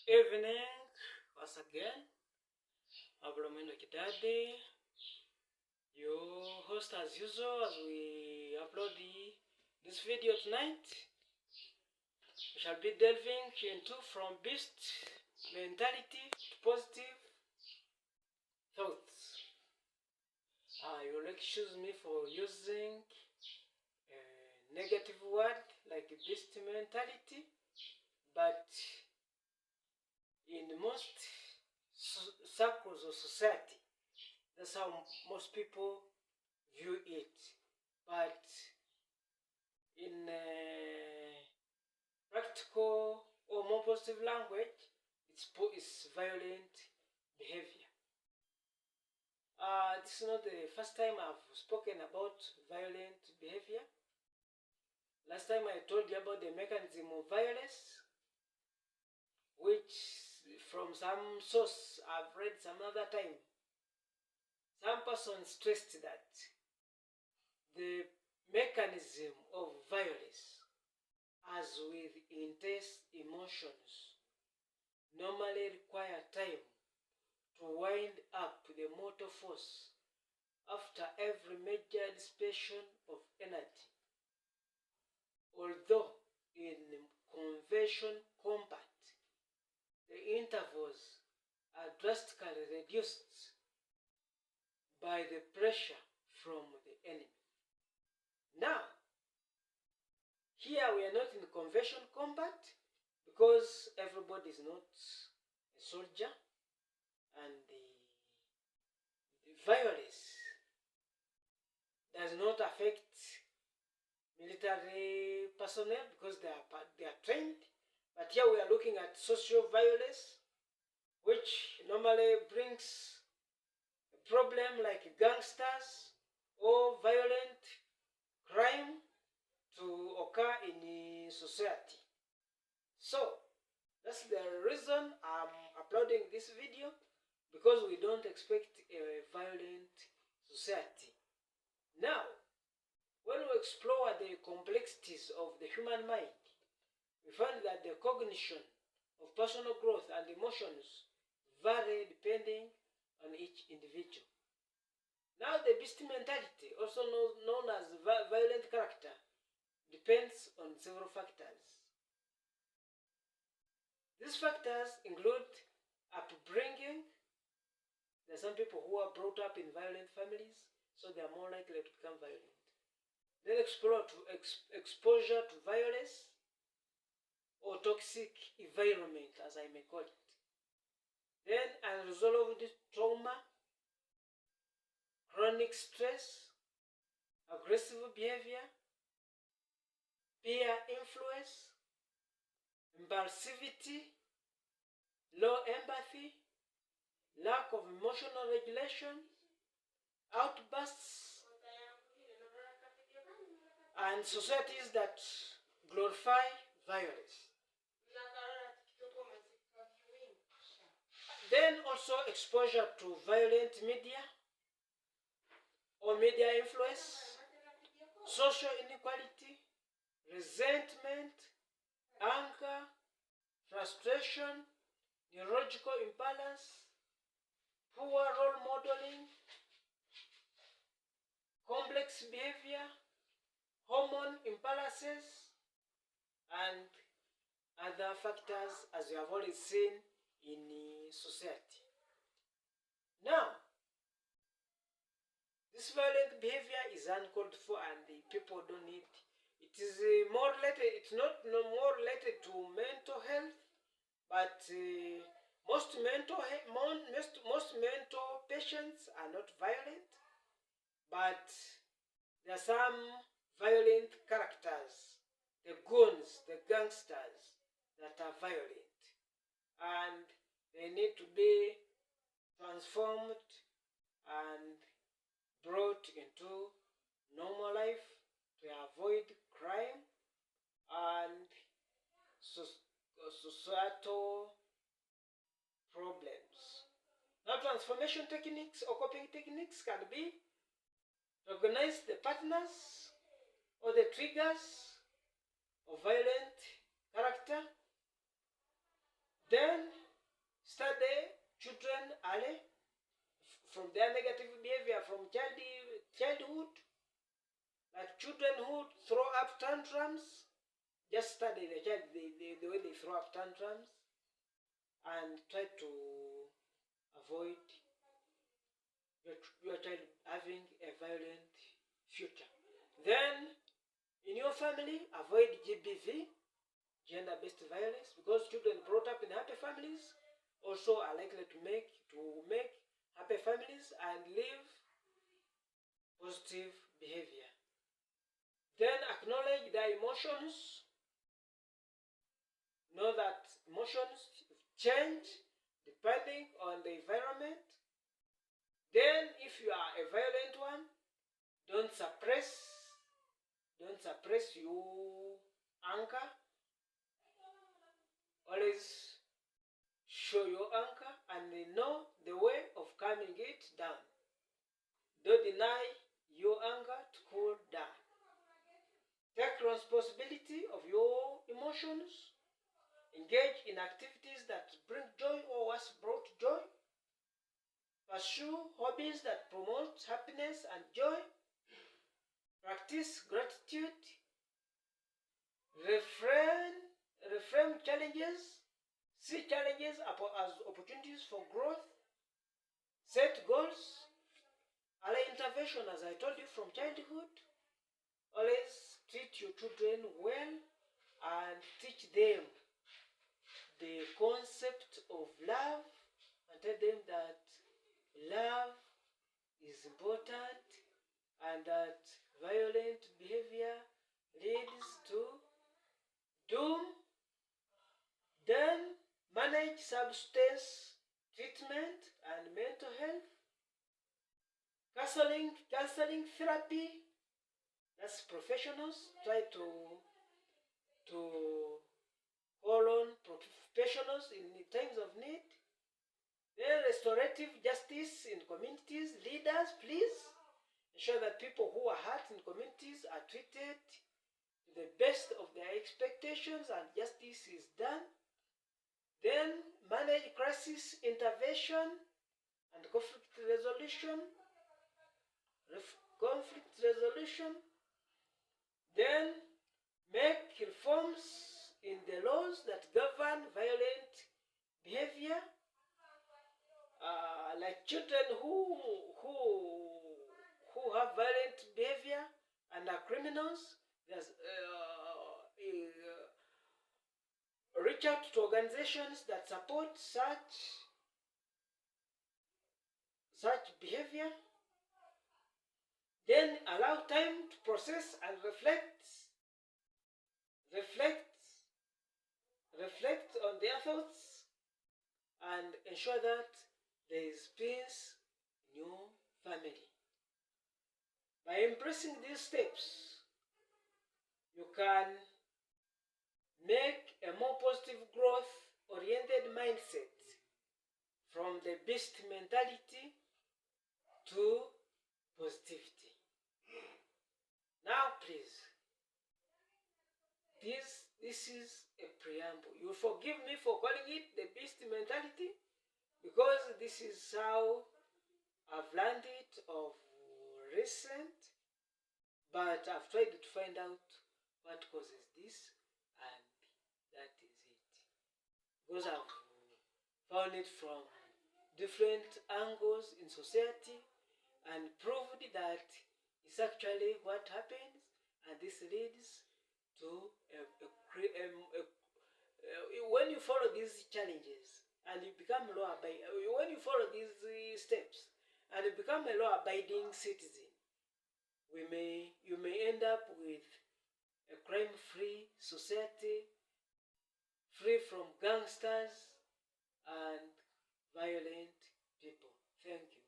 evening once again. Abramendo Kidade, your host as usual. As we upload this video tonight, we shall be delving into from beast mentality to positive thoughts. You will excuse me for using a negative word like beast mentality, but in most circles of society, that's how most people view it. But in practical or more positive language, it's violent behavior. This is not the first time I've spoken about violent behavior. Last time I told you about the mechanism of violence, which from some source I've read some other time. Some person stressed that the mechanism of violence, as with intense emotions, normally require time to wind up the motor force after every major dissipation of energy. Although in conventional combat, the intervals are drastically reduced by the pressure from the enemy. Now, here we are not in conventional combat because everybody is not a soldier, and the violence does not affect military personnel because they are trained. But here we are looking at social violence, which normally brings a problem like gangsters or violent crime to occur in the society. So that's the reason I'm uploading this video, because we don't expect a violent society. Now, when we explore the complexities of the human mind, we find that the cognition of personal growth and emotions vary depending on each individual. Now, the beast mentality, also known as violent character, depends on several factors. These factors include upbringing. There are some people who are brought up in violent families, so they are more likely to become violent. Then exposure to violence or toxic environment, as I may call it. Then unresolved trauma, chronic stress, aggressive behavior, peer influence, impulsivity, low empathy, lack of emotional regulation, outbursts, and societies that glorify violence. Then also exposure to violent media or media influence, social inequality, resentment, anger, frustration, neurological imbalance, poor role modeling, complex behavior, hormone imbalances, and other factors, as you have already seen in society. Now, this violent behavior is uncalled for, and the people don't need. It is more related. It's not more related to mental health, but most mental patients are not violent, but there are some violent characters, the goons, the gangsters, that are violent, and they need to be transformed and brought into normal life to avoid crime and societal problems. Now, transformation techniques or coping techniques can be to recognize the partners or the triggers of violent character, Then study children early from their negative behavior from childhood, like children who throw up tantrums. Just study the child, the way they throw up tantrums, and try to avoid your child having a violent future. Then, in your family, avoid GBV, gender-based violence, because children brought up in happy families also are likely to make happy families and live positive behavior. Then acknowledge their emotions. Know that emotions change depending on the environment. Then if you are a violent one, don't suppress your anger. Always show your anger and know the way of calming it down. Don't deny your anger to cool down. Take responsibility of your emotions. Engage in activities that bring joy or once brought joy. Pursue hobbies that promote happiness and joy. Practice gratitude. Reframe challenges. See challenges as opportunities for growth. Set goals. Early intervention, as I told you, from childhood. Always treat your children well and teach them the concept of love and tell them that love is important and that violent behavior leads to doom. Then manage substance treatment and mental health. Counseling therapy, that's professionals. Try to call on professionals in times of need. Then restorative justice in communities. Leaders, please ensure that people who are hurt in communities are treated to the best of their expectations and justice is done. Then manage crisis intervention and conflict resolution. Then make reforms in the laws that govern violent behavior, like children who have violent behavior and are criminals. There's reach out to organizations that support such behavior. Then allow time to process and reflect on their thoughts and ensure that there is peace in your family. By embracing these steps, you can make a more positive growth-oriented mindset from the beast mentality to positivity. Now please, this is a preamble. You forgive me for calling it the beast mentality because this is how I've learned it of recent, but I've tried to find out what causes this, and that is it. Because I've found it from different angles in society and proved that it's actually what happens, and this leads to when you follow these challenges and you become when you follow these steps and you become a law-abiding citizen, you may end up with a crime-free society, free from gangsters and violent people. Thank you.